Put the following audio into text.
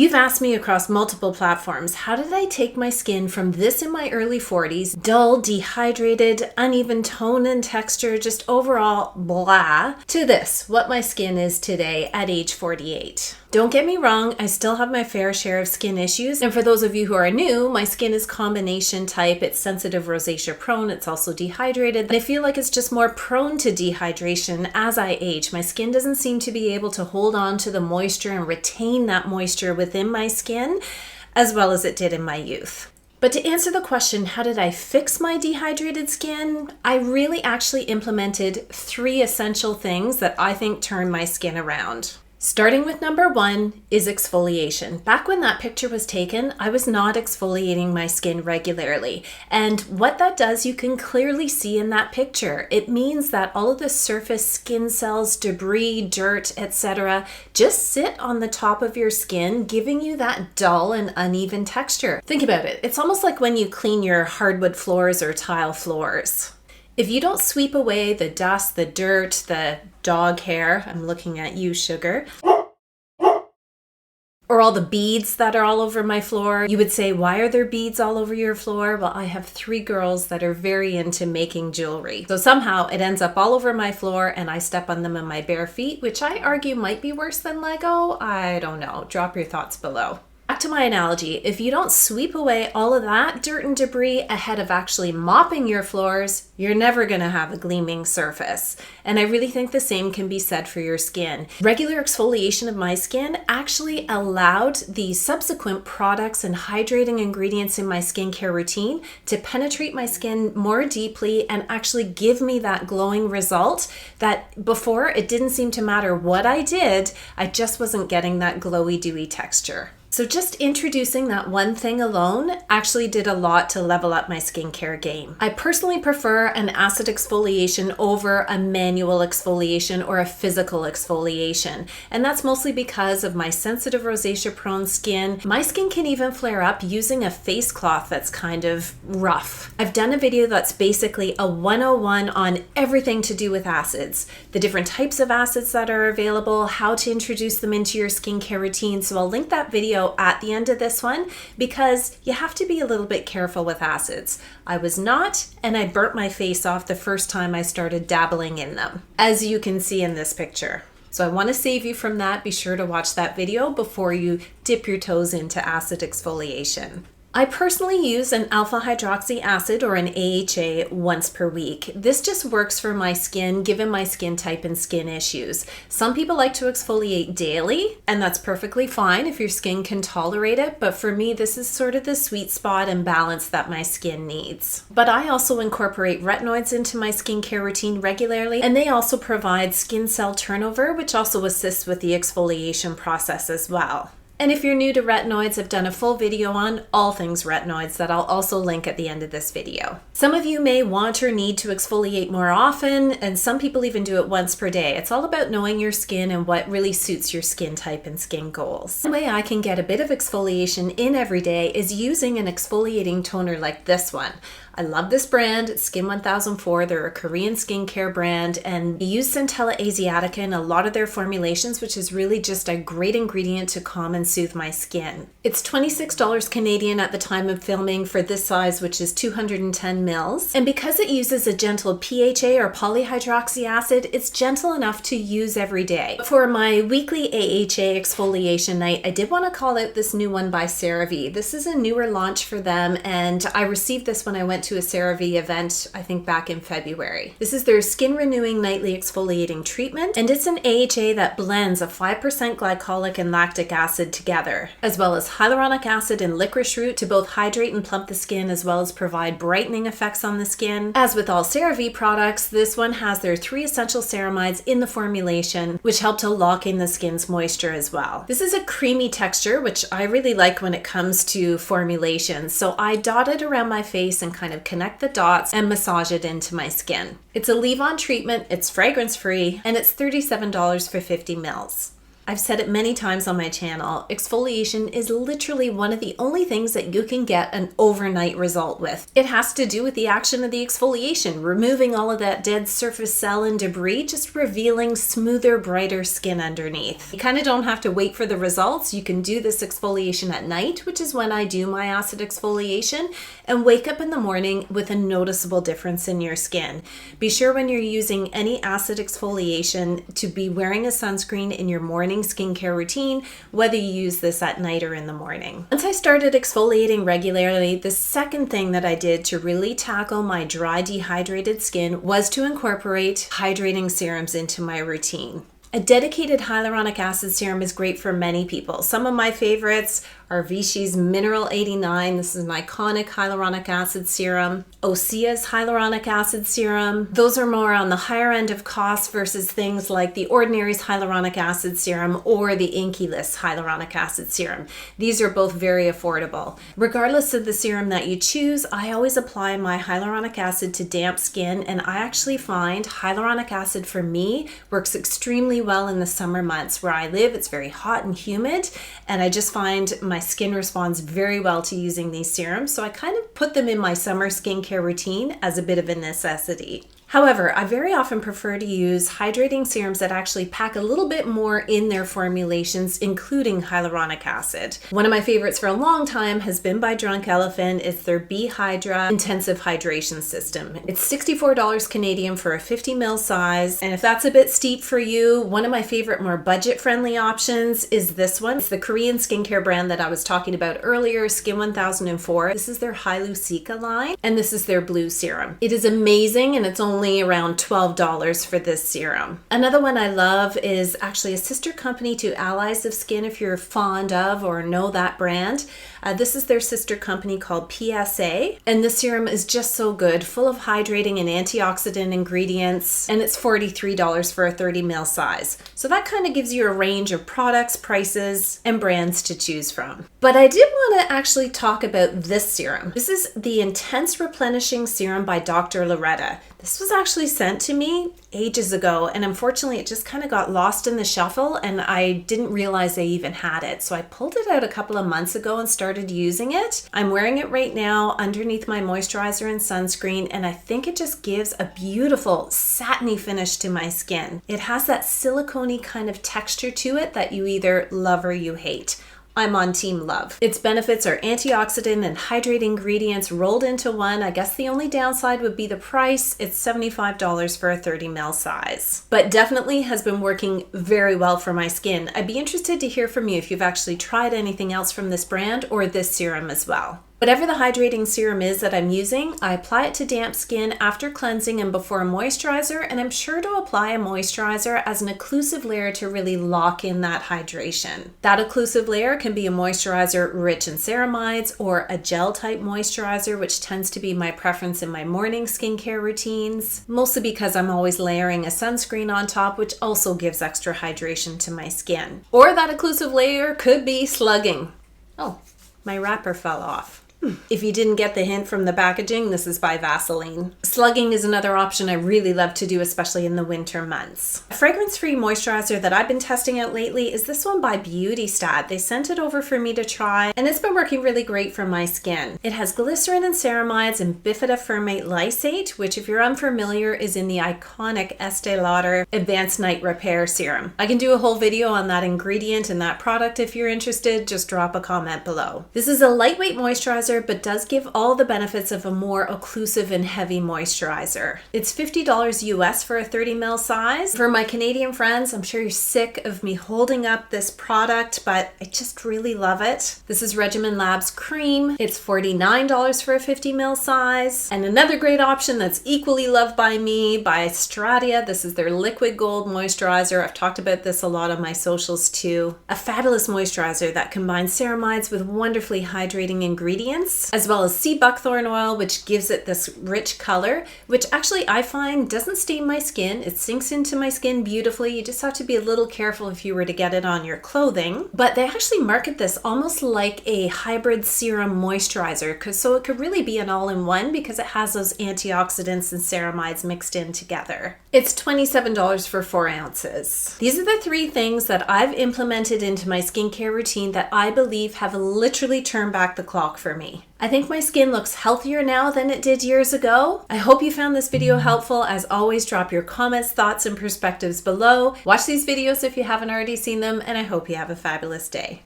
You've asked me across multiple platforms, how did I take my skin from this in my early 40s, dull, dehydrated, uneven tone and texture, just overall blah, to this, what my skin is today at age 48. Don't get me wrong, I still have my fair share of skin issues, and for those of you who are new, my skin is combination type. It's sensitive rosacea prone, it's also dehydrated, and I feel like it's just more prone to dehydration as I age. My skin doesn't seem to be able to hold on to the moisture and retain that moisture within my skin as well as it did in my youth. But to answer the question, how did I fix my dehydrated skin? I really actually implemented 3 essential things that I think turned my skin around. Starting with number 1 is exfoliation. Back when that picture was taken, I was not exfoliating my skin regularly. And what that does, you can clearly see in that picture. It means that all of the surface skin cells, debris, dirt, etc. just sit on the top of your skin, giving you that dull and uneven texture. Think about it. It's almost like when you clean your hardwood floors or tile floors. If you don't sweep away the dust, the dirt, the dog hair, I'm looking at you, Sugar, or all the beads that are all over my floor, you would say, why are there beads all over your floor? Well, I have 3 girls that are very into making jewelry. So somehow it ends up all over my floor and I step on them in my bare feet, which I argue might be worse than Lego. I don't know. Drop your thoughts below. Back to my analogy, if you don't sweep away all of that dirt and debris ahead of actually mopping your floors, you're never going to have a gleaming surface. And I really think the same can be said for your skin. Regular exfoliation of my skin actually allowed the subsequent products and hydrating ingredients in my skincare routine to penetrate my skin more deeply and actually give me that glowing result that before it didn't seem to matter what I did, I just wasn't getting that glowy, dewy texture. So just introducing that one thing alone actually did a lot to level up my skincare game. I personally prefer an acid exfoliation over a manual exfoliation or a physical exfoliation. And that's mostly because of my sensitive rosacea prone skin. My skin can even flare up using a face cloth that's kind of rough. I've done a video that's basically a 101 on everything to do with acids, the different types of acids that are available, how to introduce them into your skincare routine. So I'll link that video at the end of this one because you have to be a little bit careful with acids. I was not, and I burnt my face off the first time I started dabbling in them, as you can see in this picture. So I want to save you from that. Be sure to watch that video before you dip your toes into acid exfoliation. I personally use an alpha hydroxy acid or an AHA once per week. This just works for my skin, given my skin type and skin issues. Some people like to exfoliate daily, and that's perfectly fine if your skin can tolerate it, but for me, this is sort of the sweet spot and balance that my skin needs. But I also incorporate retinoids into my skincare routine regularly, and they also provide skin cell turnover, which also assists with the exfoliation process as well. And if you're new to retinoids, I've done a full video on all things retinoids that I'll also link at the end of this video. Some of you may want or need to exfoliate more often, and some people even do it once per day. It's all about knowing your skin and what really suits your skin type and skin goals. One way I can get a bit of exfoliation in every day is using an exfoliating toner like this one. I love this brand, it's Skin 1004. They're a Korean skincare brand, and they use Centella asiatica in a lot of their formulations, which is really just a great ingredient to calm and soothe my skin. It's $26 Canadian at the time of filming for this size, which is 210 mils. And because it uses a gentle PHA or polyhydroxy acid, it's gentle enough to use every day. For my weekly AHA exfoliation night, I did want to call out this new one by Cerave. This is a newer launch for them, and I received this when I went to a Cerave event, I think back in February. This is their skin renewing nightly exfoliating treatment, and it's an AHA that blends a 5% glycolic and lactic acid together, as well as hyaluronic acid and licorice root to both hydrate and plump the skin, as well as provide brightening effects on the skin. As with all Cerave products, this one has their 3 essential ceramides in the formulation, which help to lock in the skin's moisture as well. This is a creamy texture, which I really like when it comes to formulations, so I dot it around my face and kind of connect the dots and massage it into my skin. It's a leave-on treatment, it's fragrance-free, and it's $37 for 50 mils. I've said it many times on my channel, exfoliation is literally one of the only things that you can get an overnight result with. It has to do with the action of the exfoliation, removing all of that dead surface cell and debris, just revealing smoother, brighter skin underneath. You kind of don't have to wait for the results. You can do this exfoliation at night, which is when I do my acid exfoliation, and wake up in the morning with a noticeable difference in your skin. Be sure when you're using any acid exfoliation to be wearing a sunscreen in your morning skincare routine, whether you use this at night or in the morning. Once I started exfoliating regularly, the second thing that I did to really tackle my dry, dehydrated skin was to incorporate hydrating serums into my routine. A dedicated hyaluronic acid serum is great for many people. Some of my favorites are Vichy's Mineral 89. This is an iconic hyaluronic acid serum. Osea's hyaluronic acid serum. Those are more on the higher end of cost versus things like the Ordinary's hyaluronic acid serum or the Inkey hyaluronic acid serum. These are both very affordable. Regardless of the serum that you choose, I always apply my hyaluronic acid to damp skin, and I actually find hyaluronic acid for me works extremely well in the summer months. Where I live, it's very hot and humid, and I just find my skin responds very well to using these serums, so I kind of put them in my summer skincare routine as a bit of a necessity. However, I very often prefer to use hydrating serums that actually pack a little bit more in their formulations, including hyaluronic acid. One of my favorites for a long time has been by Drunk Elephant. It's their Hydra Intensive Hydration System. It's $64 Canadian for a 50 ml size, and if that's a bit steep for you, one of my favorite more budget-friendly options is this one. It's the Korean skincare brand that I was talking about earlier, Skin 1004. This is their Hyalu Cica line, and this is their blue serum. It is amazing, and it's only around $12 for this serum. Another one I love is actually a sister company to Allies of Skin, if you're fond of or know that brand. This is their sister company called PSA, and this serum is just so good, full of hydrating and antioxidant ingredients, and it's $43 for a 30 ml size. So that kind of gives you a range of products, prices, and brands to choose from. But I did want to actually talk about this serum. This is the Intense Replenishing Serum by Dr. Loretta. This was actually sent to me ages ago, and unfortunately it just kind of got lost in the shuffle, and I didn't realize I even had it. So I pulled it out a couple of months ago and started using it. I'm wearing it right now underneath my moisturizer and sunscreen, and I think it just gives a beautiful satiny finish to my skin. It has that silicone-y kind of texture to it that you either love or you hate. I'm on team love. Its benefits are antioxidant and hydrating ingredients rolled into one. I guess the only downside would be the price. It's $75 for a 30 ml size, but definitely has been working very well for my skin. I'd be interested to hear from you if you've actually tried anything else from this brand or this serum as well. Whatever the hydrating serum is that I'm using, I apply it to damp skin after cleansing and before a moisturizer, and I'm sure to apply a moisturizer as an occlusive layer to really lock in that hydration. That occlusive layer can be a moisturizer rich in ceramides or a gel type moisturizer, which tends to be my preference in my morning skincare routines, mostly because I'm always layering a sunscreen on top, which also gives extra hydration to my skin. Or that occlusive layer could be slugging. Oh, my wrapper fell off. If you didn't get the hint from the packaging, this is by Vaseline. Slugging is another option I really love to do, especially in the winter months. A fragrance-free moisturizer that I've been testing out lately is this one by Beautystat. They sent it over for me to try, and it's been working really great for my skin. It has glycerin and ceramides and bifidoburramate lysate, which, if you're unfamiliar, is in the iconic Estee Lauder Advanced Night Repair Serum. I can do a whole video on that ingredient and that product if you're interested. Just drop a comment below. This is a lightweight moisturizer, but does give all the benefits of a more occlusive and heavy moisturizer. It's $50 US for a 30 ml size. For my Canadian friends, I'm sure you're sick of me holding up this product, but I just really love it. This is Regimen Labs Cream. It's $49 for a 50 ml size. And another great option that's equally loved by me, by Stratia. This is their Liquid Gold Moisturizer. I've talked about this a lot on my socials too. A fabulous moisturizer that combines ceramides with wonderfully hydrating ingredients appearance, as well as sea buckthorn oil, which gives it this rich color, which actually I find doesn't stain my skin. It sinks into my skin beautifully. You just have to be a little careful if you were to get it on your clothing. But they actually market this almost like a hybrid serum moisturizer, so it could really be an all-in-one because it has those antioxidants and ceramides mixed in together. It's $27 for 4 ounces. These are the 3 things that I've implemented into my skincare routine that I believe have literally turned back the clock for me. I think my skin looks healthier now than it did years ago. I hope you found this video helpful. As always, drop your comments, thoughts, and perspectives below. Watch these videos if you haven't already seen them, and I hope you have a fabulous day.